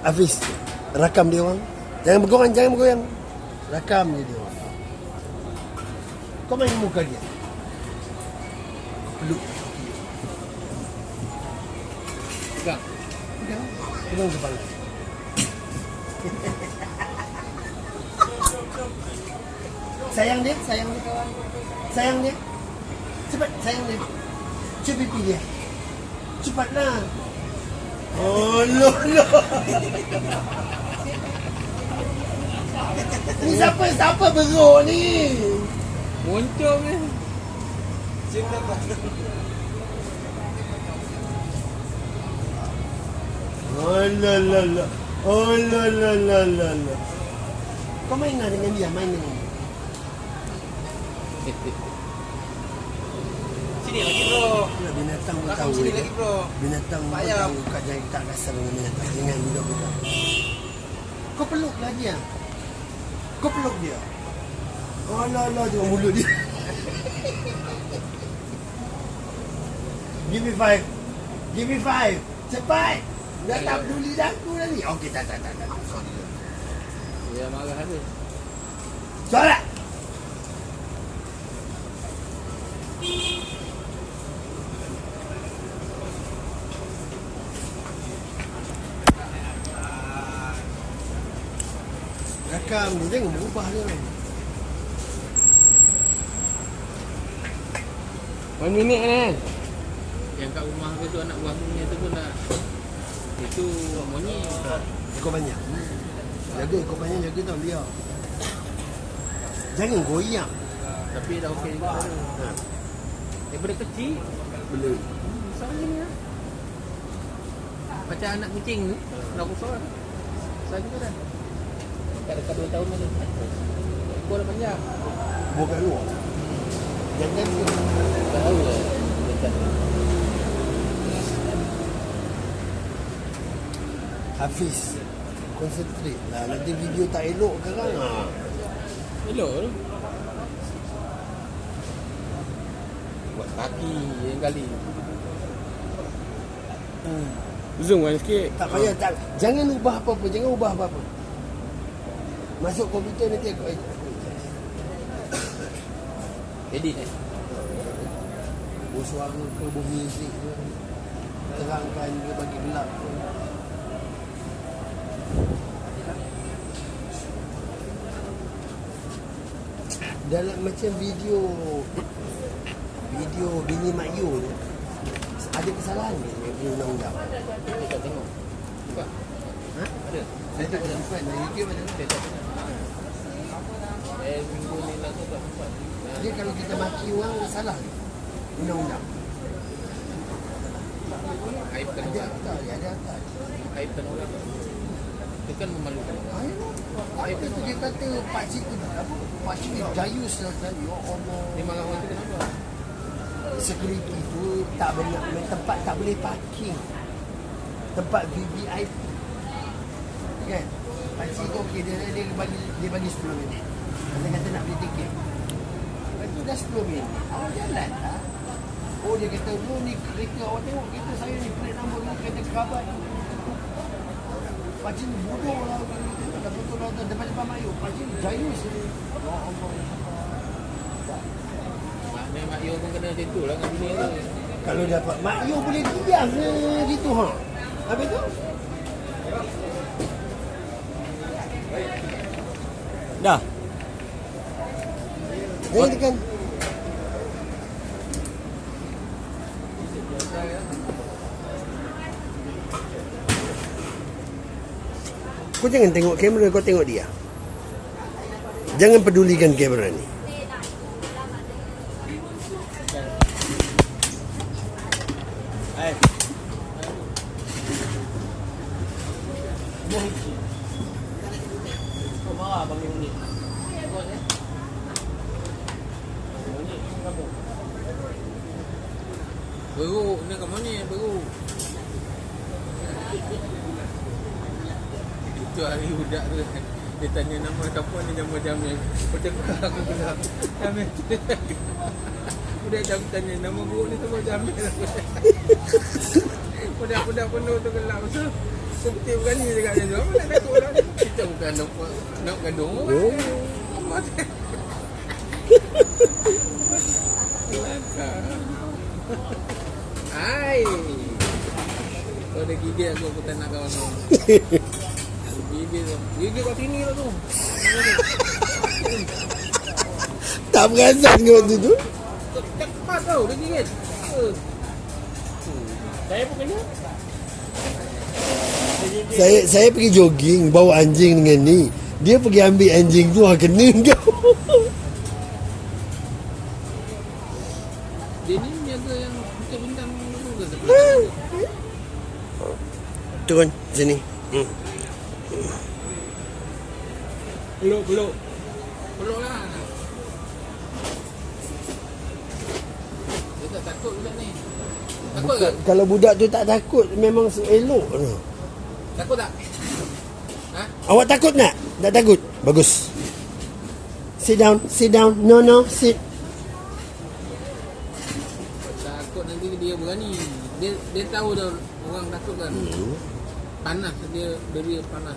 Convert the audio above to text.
Hafiz, rakam dia orang. Jangan bergoyang. Rakam dia orang. Kau main muka dia. Peluk. Pegang kepala. Sayang dia kawan. Sayang dia. Cepat sayang dia. Cium pipi dia. Cepatlah. Oh no. Ni siapa beruk ni? Muncul ni. Cium apa? Oh la. Kau main dengan dia, main dengan dia. Sini lagi bro. Binatang Belakang tahu. sini lagi bro. Binatang tahu kat jangan tak kasar dengan binatang. Jangan budak-budak. Kau peluk lah dia. Kau peluk dia. Oh la jangan mulut dia. Give me five. Cepat. Dah tak peduli dah aku dah ni. Okey, tak. Sorry. Dia marah habis. Solat. Rakam dia, jangan berubah dia. Berapa minit kan? Yang kat rumah tu anak buah punya tu pun dah. Itu monyet. Ekor banyak. Jaga ekor banyak, jaga tau liar. Jangan goyang. Tapi dah okey juga tu. Daripada kecil Belum. besar ni lah. Macam anak kucing tu dah besar. Besar juga dah. Dekat 2 tahun ni. Ekor dah panjang. Bukan luar. Jangan tu. Tahu lah dekat Hafiz, concentrate lah. Nanti video tak elok sekarang. elok tu. Buat kaki yang kali. Zoom kan sikit. Tak payah, tak. Jangan ubah apa-apa. Masuk komputer nanti aku Edit suara ke, muzik ke, terangkan ke, bagi gelap ke. Dalam macam video Bini Mak Yu tu, ada kesalahan ni dengan undang-undang. Saya tak tengok. Buka. Ha? Ada. Saya tak sempat dari YouTube ada. Saya tak tengok. Minggu ni lah tu tak sempat. Dia kalau kita maki orang salah ni undang-undang. Aibkan Ada orang. akta, ada akta. Aibkan orang. Itu kan memalukan orang. Apa tu dia kata pakcik tu apa? Pakcik ni jayus lah kan. Ya Allah. Dia marah orang tu kenapa? Security tu tak benar, tempat tak boleh parking. Tempat VVIP. Kan? Pakcik tu okey dia bagi 10 minit. Kata nak beli tiket. Lepas tu dah 10 minit. Awak jalan lah. Oh dia kata, ni kereta awak tengok kereta saya ni plate nombor ni kereta kerabat. Pakcik ni bodoh lah. Dah betul lah depan Mak Yu. Pakcik ni jayus ni. Ya Allah. Maknanya Mak Yu pun kena macam tu lah dengan bini tu. Kalau dapat Mak Yu boleh diam ke gitu ha. Habis tu? Dah. Jangan tekan. Kau jangan tengok kamera, kau tengok dia. Jangan pedulikan kamera ni. Hai. Kau marah bang ni. Beruk ni kat mana beruk? Itu hari budak tu dia tanya nama siapa ni Jamil. Macam aku bilang Jamil. Budak jam tanya nama buruk ni tu Jamil. Budak-budak penuh tu gelap betul. Seperti berani cakap macam tu. Apa nak takut orang ni? Kita bukan nak gaduh orang. Kelakar. Hai. Kau dah gigit aku tak nak kawan kau. Gigit tu. Gigit kat sini lah tu. Tak perasan ke waktu tu? Tak pas tau dia gigit. Saya pun kena. Saya pergi jogging bawa anjing dengan ni. Dia pergi ambil anjing tu kena kau. Dia ni jaga yang bukan bintang dulu ke sebelah. Turun sini. Peluk lah. Dia tak takut budak ni. Takut ke? Kalau budak tu tak takut memang elok. Takut tak? Ha? Awak takut tak? Tak takut. Bagus. Sit down. No, sit. Takut nanti dia berani. Dia tahu dah orang takut kan. Panas dia panas.